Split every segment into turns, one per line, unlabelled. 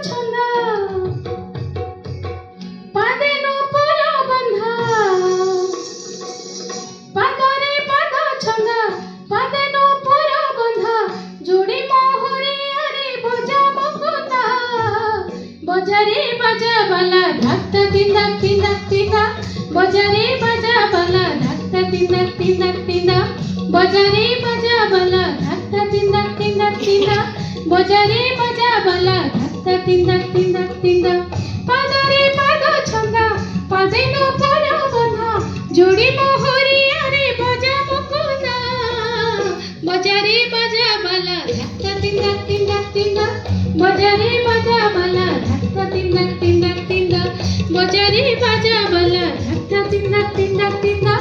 छंदा पादे नूपुर बंधा पादरे पाद छंदा पादे नूपुर बंधा जोड़ी मोहरी अरे बजा मुकुंदा बजारे बजा बाला धक तिंदा तिंदा तिंदा बजारे बजा बाला धक तिंदा तिंदा तिंदा बजारे बजा बाला धक तिंदा तिंदा तिंदा बजारे बजा बाला धक तिंदा तिंदा तिंदा पादरे पाद छंदा पादे नूपुर बंधा जोड़ी मोहरी अरे बजा मुकुंदा बजारे बजा बाला धक तिंदा तिंदा तिंदा बजारे बजा बाला धक तिंदा तिंदा तिंदा बजारे बजा बाला धक तिंदा तिंदा तिंदा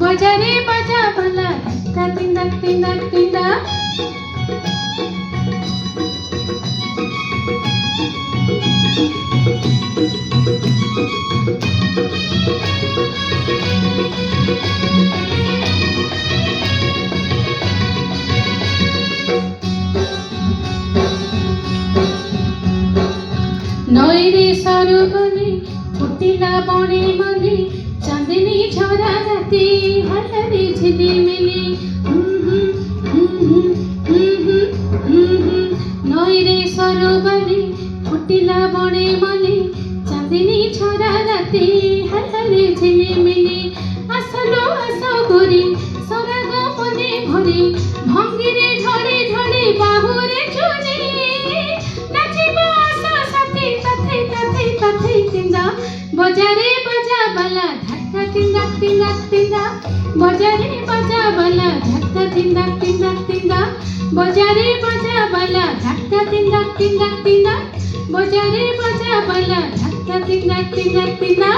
बजारे बजा बाला धक तिंदा तिंदा तिंदा नईरे सरोवरे फुटिला बणे मने चांदनी झरा राती हलरे झिलिमिली नईरे सरोवरे फुटिला बणे मने चांदनी झरा राती हलरे झिलिमिली आसलो आसो गोरी सराग मने भरे भंगिरे ढळे ढळे बाहुरे चुनी नाचिबा आसो साथी तथे तथे तथे तिंदा बजारे बजा बाला धक तिंदा तिंदा तिंदा बजारे बजा बाला धक तिंदा तिंदा तिंदा बजारे बजा बाला धक तिंदा तिंदा तिंदा बजारे बजा बाला धक तिंदा तिंदा तिंदा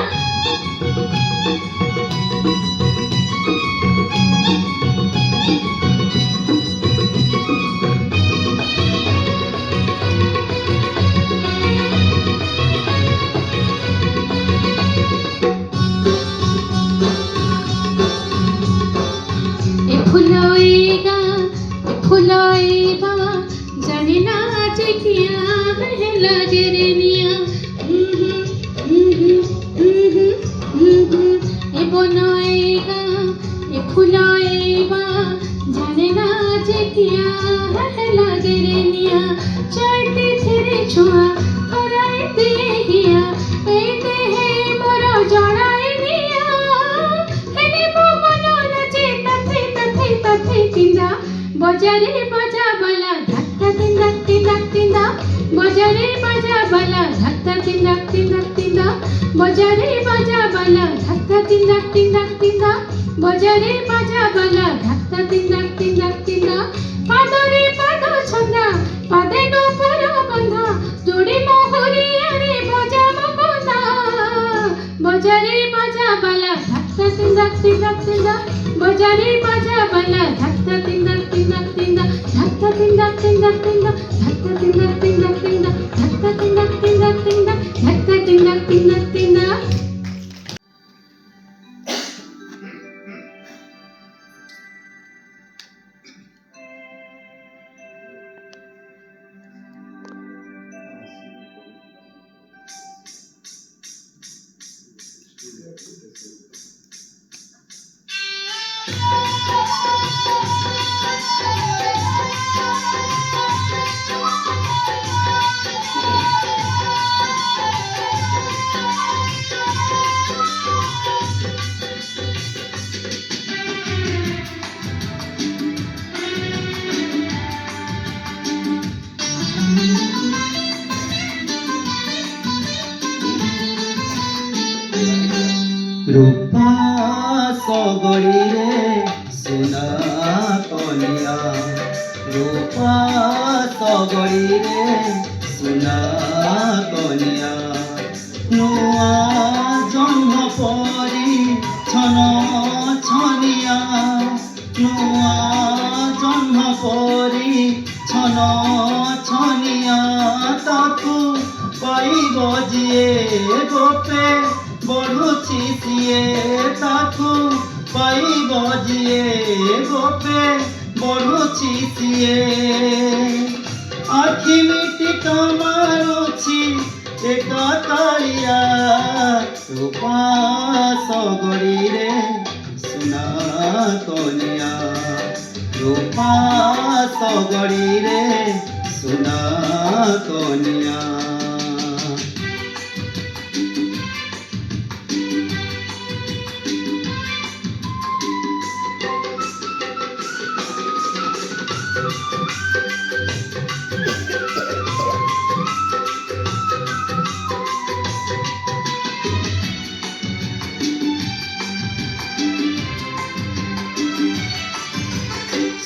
फुलाएगा जाने ना आज किया है लगेरनिया ए बनाएगा ए फुलाएगा जाने ना आज किया है लगेरनिया चाहते तेरे छुआ कराए दे हिया ए दे है मोरा जड़ाए निया हेने वो मनो नचे तथे तथे तथे तिंदा बजारे बजा बाला धक तिंदा तिंदा तिंदा बजारे बजा बाला धक तिंदा तिंदा तिंदा बजारे बजा बाला धक तिंदा तिंदा तिंदा बजारे बजा बाला धक तिंदा तिंदा तिंदा पादरे पाद छंदा पादे नूपुर बंधा जोड़ी मोहरी अरे बजा मुकुंदा बजारे बजा बाला धक तिंदा तिंदा तिंदा बजारे बजा बाला धक तिंदा तिंदा तिंदा धक तिंदा तिंदा तिंदा धक तिंदा तिंदा तिंदा धक तिंदा तिंदा तिंदा धक तिंदा तिंदा तिंदा
रूपा सगड़ी रे सुना कनिया रूपा सगड़ी रे सुना कनिया नुआ जन्म परी छन छनिया नुआ जन्म परी छन छनिया ताकू पाइब जिए गोपे बढ़ुची सिए ताकू पाइब जिए गोपे बढ़ुची सिए आखि मिटी मारुची एका कालिया रूपा सगड़ी रे सुना कनिया रूपा सगड़ी रे सुना कनिया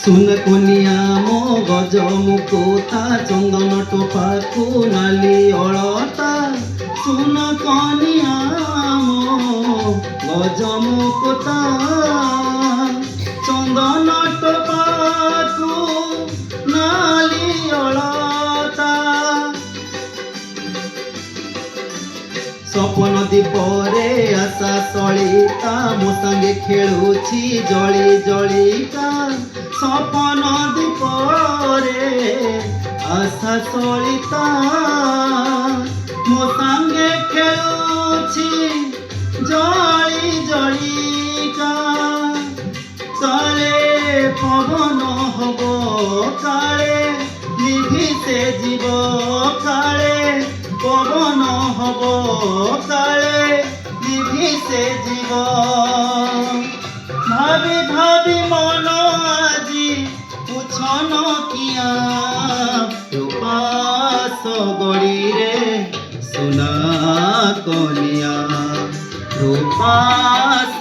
सुन कनिया मो गज मुकुता चंदन टोपाकू नाली अलता सुन कनिया मो गज मुकुता चंदन टोपाकू नाली अलता सपन दीपरे आशा सलिता मो संगे खेलुछि जली जलिता सपन दीपरे आशा सलिता मो संगे खेलुछि जली जलिका काले पवन हब काले निभि से जीव काले पवन हब काले निभि से जीव भाभी भाभी मन আজি उछन किया रूपा सगड़ी रे सुना कनिया रूपा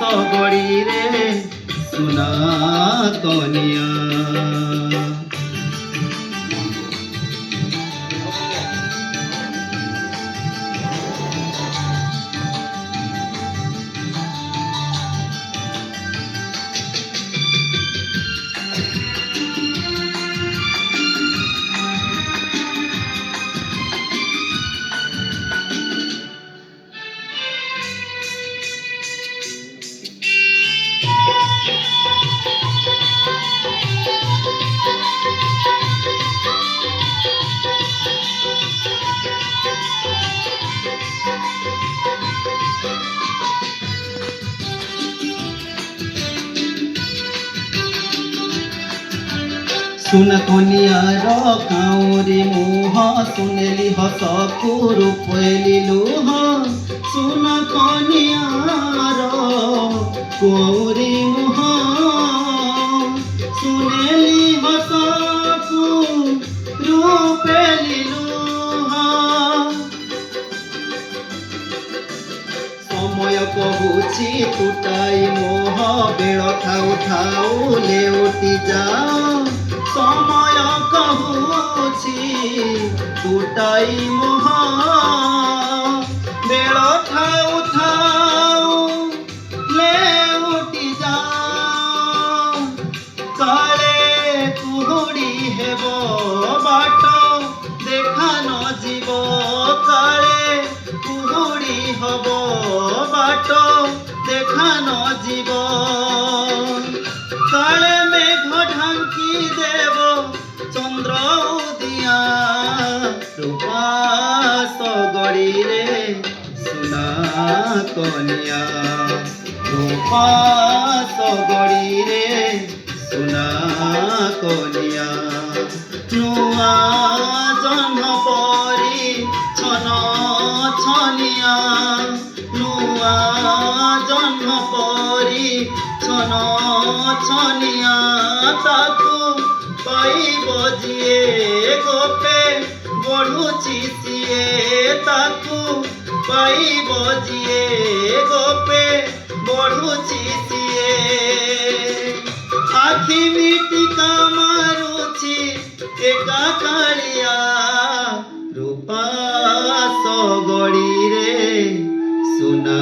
सगड़ी रे सुना कनिया सुन कनिया काउरी मुह सुनेली हस रूपेली लुह सुन कनिया कौरी मुह सुनेली हस रूपेली लुह समय कहुछि टूटाई मोह बेल थाउ थाउ लेउटी जाओ समय कहुछि टूटाई मोह बेल थाउ थाउ लेउटी जाओ काले कुहुड़ी हेब बाट देखा न जीव काले कुहुड़ी हब बाट देखा न जीव काले मेघ ढांकी देव चंद्र उदिया रूपा सगड़ी रे सुना कनिया रूपा सगड़ी रे सुना कनिया नुआ जन्म परी छन छनिया नुआ जन्म परी छन छनिया ताकू पाइब जिए गोपे बढ़ुछि सिए ताकू पाइब जिए गोपे बढ़ुछि सिए आखि मिटिका मारुछि एका कालिया रूपा सगड़ी रे सुना